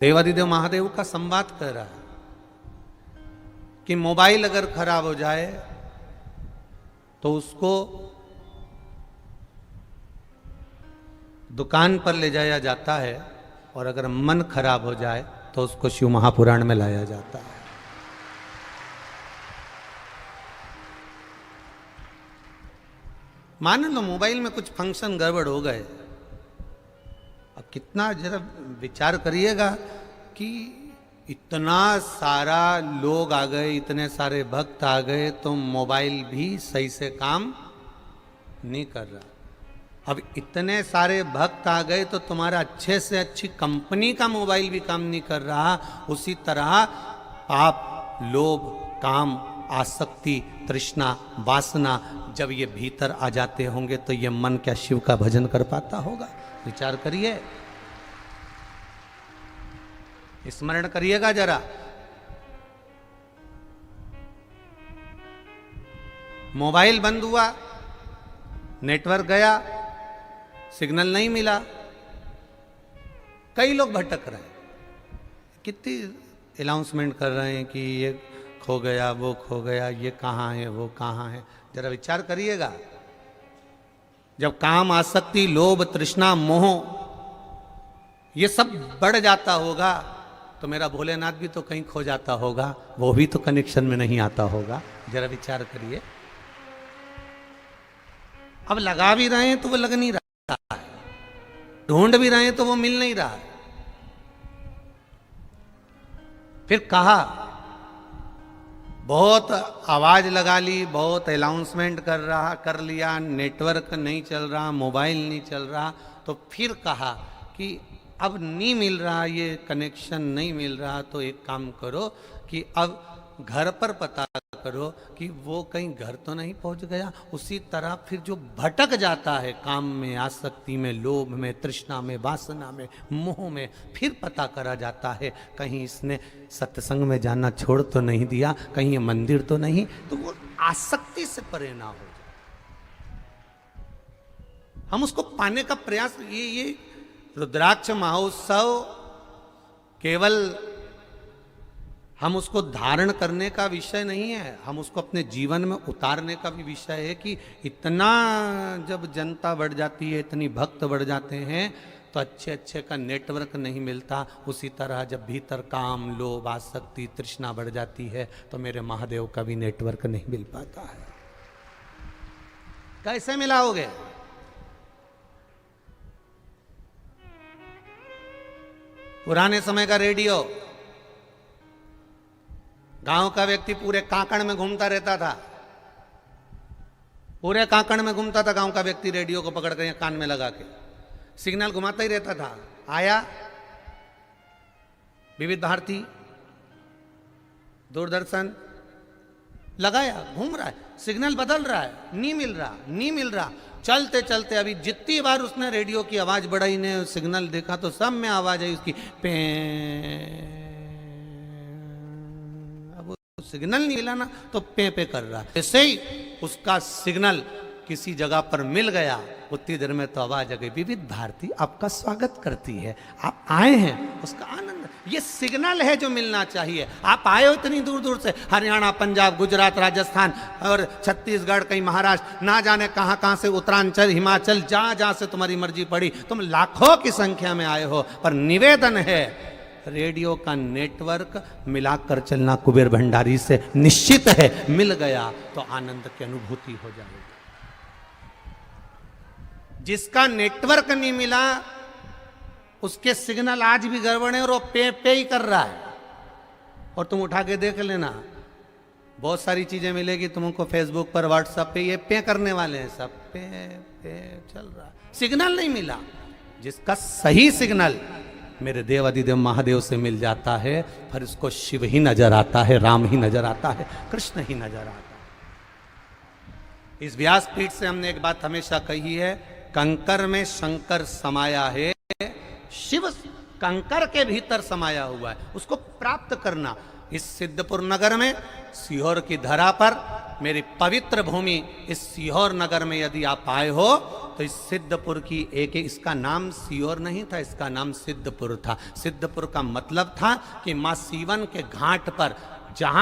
देवादिदेव महादेव का संवाद कर रहा है कि मोबाइल अगर खराब हो जाए तो उसको दुकान पर ले जाया जाता है और अगर मन खराब हो जाए तो उसको शिव महापुराण में लाया जाता है। मान लो मोबाइल में कुछ फंक्शन गड़बड़ हो गए, अब कितना जरा विचार करिएगा कि इतना सारा लोग आ गए, इतने सारे भक्त आ गए तो मोबाइल भी सही से काम नहीं कर रहा। अब इतने सारे भक्त आ गए तो तुम्हारा अच्छे से अच्छी कंपनी का मोबाइल भी काम नहीं कर रहा। उसी तरह पाप, लोभ, काम, आसक्ति, तृष्णा, वासना जब ये भीतर आ जाते होंगे तो ये मन क्या शिव का भजन कर पाता होगा? विचार करिए, स्मरण करिएगा जरा। मोबाइल बंद हुआ, नेटवर्क गया, सिग्नल नहीं मिला, कई लोग भटक रहे हैं, कितनी अनाउंसमेंट कर रहे हैं कि ये खो गया, वो खो गया, ये कहाँ है, वो कहाँ है। जरा विचार करिएगा, जब काम, आसक्ति, लोभ, तृष्णा, मोह ये सब बढ़ जाता होगा तो मेरा भोलेनाथ भी तो कहीं खो जाता होगा, वो भी तो कनेक्शन में नहीं आता होगा। जरा विचार करिए। अब लगा भी रहे हैं तो वो लग नहीं रहा है, ढूंढ भी रहे हैं तो वो मिल नहीं रहा है। फिर कहा, बहुत आवाज लगा ली, बहुत अनाउंसमेंट कर लिया, नेटवर्क नहीं चल रहा, मोबाइल नहीं चल रहा, तो फिर कहा कि अब नहीं मिल रहा, ये कनेक्शन नहीं मिल रहा, तो एक काम करो कि अब घर पर पता करो कि वो कहीं घर तो नहीं पहुंच गया। उसी तरह फिर जो भटक जाता है काम में, आसक्ति में, लोभ में, तृष्णा में, वासना में, मोह में, फिर पता करा जाता है कहीं इसने सत्संग में जाना छोड़ तो नहीं दिया, कहीं ये मंदिर तो नहीं, तो वो आसक्ति से परे ना हो जाए। हम उसको पाने का प्रयास, ये रुद्राक्ष महोत्सव केवल हम उसको धारण करने का विषय नहीं है, हम उसको अपने जीवन में उतारने का भी विषय है कि इतना जब जनता बढ़ जाती है, इतनी भक्त बढ़ जाते हैं तो अच्छे अच्छे का नेटवर्क नहीं मिलता। उसी तरह जब भीतर काम, लोभ, आसक्ति, तृष्णा बढ़ जाती है तो मेरे महादेव का भी नेटवर्क नहीं मिल पाता है। कैसे मिलाओगे? पुराने समय का रेडियो, गांव का व्यक्ति पूरे कांकड़ में घूमता रहता था, पूरे कांकड़ में घूमता था गांव का व्यक्ति, रेडियो को पकड़ कर कान में लगा के सिग्नल घुमाता ही रहता था। आया विविध भारती, दूरदर्शन लगाया, घूम रहा है, सिग्नल बदल रहा है, नहीं मिल रहा, नहीं मिल रहा। चलते चलते अभी जितनी बार उसने रेडियो की आवाज बढ़ाई ने सिग्नल देखा तो सब में आवाज आई उसकी, पे। सिग्नल नहीं मिला ना तो पे कर रहा है। ऐसे ही उसका सिग्नल किसी जगह पर मिल गया, उतनी देर में तो आवाज आ गई, विविध भारती आपका स्वागत करती है, आप आए हैं, उसका आनंद। ये सिग्नल है जो मिलना चाहिए। आप आए हो इतनी दूर दूर से, हरियाणा, पंजाब, गुजरात, राजस्थान और छत्तीसगढ़, कहीं महाराष्ट्र, ना जाने कहां कहां से, उत्तरांचल, हिमाचल, जहां जहां से तुम्हारी मर्जी पड़ी, तुम लाखों की संख्या में आए हो, पर निवेदन है रेडियो का नेटवर्क मिलाकर चलना। कुबेर भंडारी से निश्चित है, मिल गया तो आनंद की अनुभूति हो जाएगी। जिसका नेटवर्क नहीं मिला उसके सिग्नल आज भी गड़बड़ है और वो पे ही कर रहा है। और तुम उठा के देख लेना, बहुत सारी चीजें मिलेगी तुमको फेसबुक पर, व्हाट्सएप पे, ये पे करने वाले हैं सब, पे चल रहा है, सिग्नल नहीं मिला। जिसका सही सिग्नल मेरे देवादिदेव महादेव से मिल जाता है, फिर उसको शिव ही नजर आता है, राम ही नजर आता है, कृष्ण ही नजर आता है। इस व्यासपीठ से हमने एक बात हमेशा कही है, कंकर में शंकर समाया है, शिव कंकर के भीतर समाया हुआ है, उसको प्राप्त करना। इस सिद्धपुर नगर में, सीहोर की धरा पर, मेरी पवित्र भूमि इस सीहोर नगर में यदि आप आए हो तो इस सिद्धपुर की इसका नाम सीहोर नहीं था, इसका नाम सिद्धपुर था। सिद्धपुर का मतलब था कि मां सीवन के घाट पर जहां